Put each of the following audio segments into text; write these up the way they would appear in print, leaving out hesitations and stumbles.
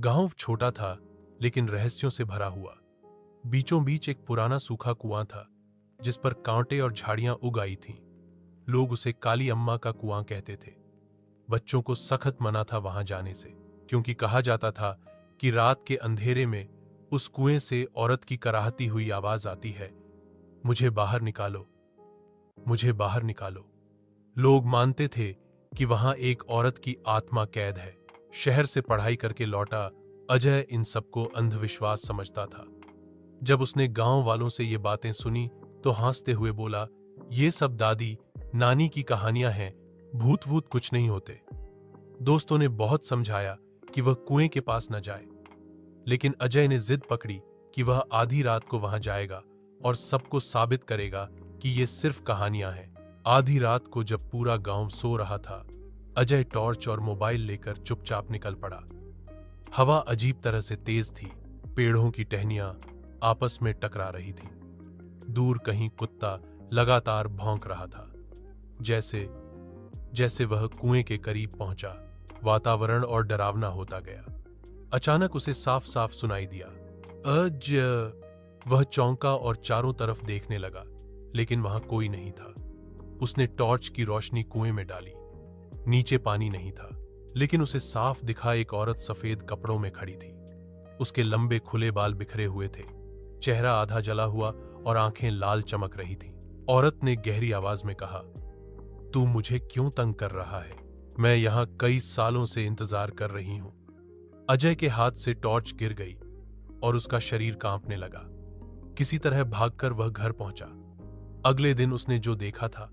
गांव छोटा था लेकिन रहस्यों से भरा हुआ। बीचों बीच एक पुराना सूखा कुआं था जिस पर कांटे और झाड़ियां उग आई थीं। लोग उसे काली अम्मा का कुआं कहते थे। बच्चों को सख्त मना था वहां जाने से, क्योंकि कहा जाता था कि रात के अंधेरे में उस कुएं से औरत की कराहती हुई आवाज आती है, मुझे बाहर निकालो, मुझे बाहर निकालो। लोग मानते थे कि वहां एक औरत की आत्मा कैद है। शहर से पढ़ाई करके लौटा अजय इन सबको अंधविश्वास समझता था। जब उसने गांव वालों से ये बातें सुनी तो हंसते हुए बोला, ये सब दादी नानी की कहानियां हैं, भूत वूत कुछ नहीं होते। दोस्तों ने बहुत समझाया कि वह कुएं के पास न जाए, लेकिन अजय ने जिद पकड़ी कि वह आधी रात को वहां जाएगा और सबको साबित करेगा कि ये सिर्फ कहानियां हैं। आधी रात को जब पूरा गांव सो रहा था, अजय टॉर्च और मोबाइल लेकर चुपचाप निकल पड़ा। हवा अजीब तरह से तेज थी, पेड़ों की टहनियां आपस में टकरा रही थी। दूर कहीं कुत्ता लगातार भौंक रहा था। जैसे जैसे वह कुएं के करीब पहुंचा, वातावरण और डरावना होता गया। अचानक उसे साफ साफ सुनाई दिया, अज। वह चौंका और चारों तरफ देखने लगा, लेकिन वहां कोई नहीं था। उसने टॉर्च की रोशनी कुएं में डाली। नीचे पानी नहीं था, लेकिन उसे साफ दिखा एक औरत सफेद कपड़ों में खड़ी थी। उसके लंबे खुले बाल बिखरे हुए थे, चेहरा आधा जला हुआ और आंखें लाल चमक रही थीं। औरत ने गहरी आवाज में कहा, तू मुझे क्यों तंग कर रहा है? मैं यहां कई सालों से इंतजार कर रही हूं। अजय के हाथ से टॉर्च गिर गई और उसका शरीर कांपने लगा। किसी तरह भागकर वह घर पहुंचा। अगले दिन उसने जो देखा था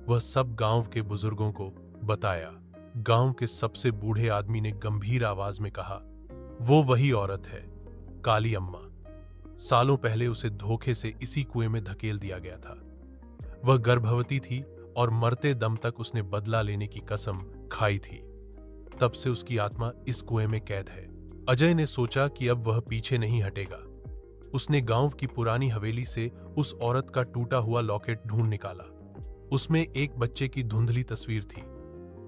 वह सब गांव के बुजुर्गों को बताया। गांव के सबसे बूढ़े आदमी ने गंभीर आवाज में कहा, वो वही औरत है, काली अम्मा। सालों पहले उसे धोखे से इसी कुएं में धकेल दिया गया था। वह गर्भवती थी और मरते दम तक उसने बदला लेने की कसम खाई थी। तब से उसकी आत्मा इस कुएं में कैद है। अजय ने सोचा कि अब वह पीछे नहीं हटेगा। उसने गांव की पुरानी हवेली से उस औरत का टूटा हुआ लॉकेट ढूंढ निकाला। उसमें एक बच्चे की धुंधली तस्वीर थी।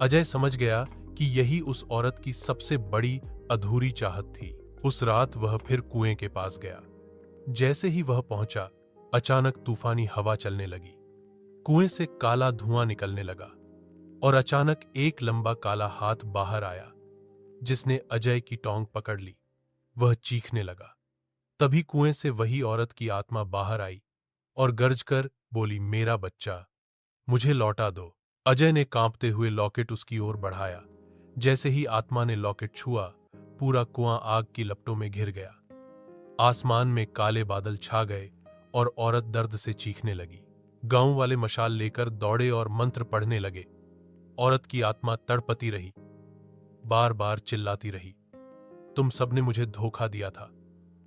अजय समझ गया कि यही उस औरत की सबसे बड़ी अधूरी चाहत थी। उस रात वह फिर कुएं के पास गया। जैसे ही वह पहुंचा, अचानक तूफानी हवा चलने लगी। कुएं से काला धुआं निकलने लगा और अचानक एक लंबा काला हाथ बाहर आया, जिसने अजय की टोंग पकड़ ली। वह चीखने लगा। तभी कुएं से वही औरत की आत्मा बाहर आई और गरजकर बोली, मेरा बच्चा, मुझे लौटा दो। अजय ने कांपते हुए लॉकेट उसकी ओर बढ़ाया। जैसे ही आत्मा ने लॉकेट छुआ, पूरा कुआं आग की लपटों में घिर गया। आसमान में काले बादल छा गए और औरत दर्द से चीखने लगी। गांव वाले मशाल लेकर दौड़े और मंत्र पढ़ने लगे। औरत की आत्मा तड़पती रही, बार बार चिल्लाती रही, तुम सबने मुझे धोखा दिया था,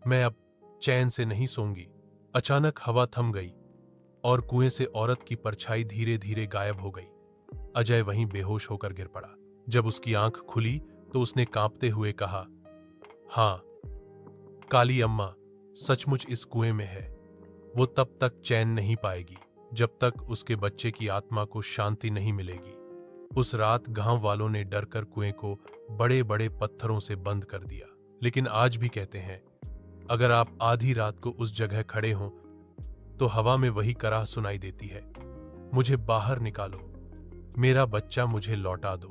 मैं अब चैन से नहीं सोऊंगी। अचानक हवा थम गई और कुएं से औरत की परछाई धीरे धीरे गायब हो गई। अजय वहीं बेहोश होकर गिर पड़ा। जब उसकी आंख खुली तो उसने कांपते हुए कहा, हां, काली अम्मा सचमुच इस कुएं में है। वो तब तक चैन नहीं पाएगी जब तक उसके बच्चे की आत्मा को शांति नहीं मिलेगी। उस रात गांव वालों ने डरकर कुएं को बड़े बड़े पत्थरों से बंद कर दिया। लेकिन आज भी कहते हैं, अगर आप आधी रात को उस जगह खड़े हों तो हवा में वही कराह सुनाई देती है, मुझे बाहर निकालो, मेरा बच्चा मुझे लौटा दो।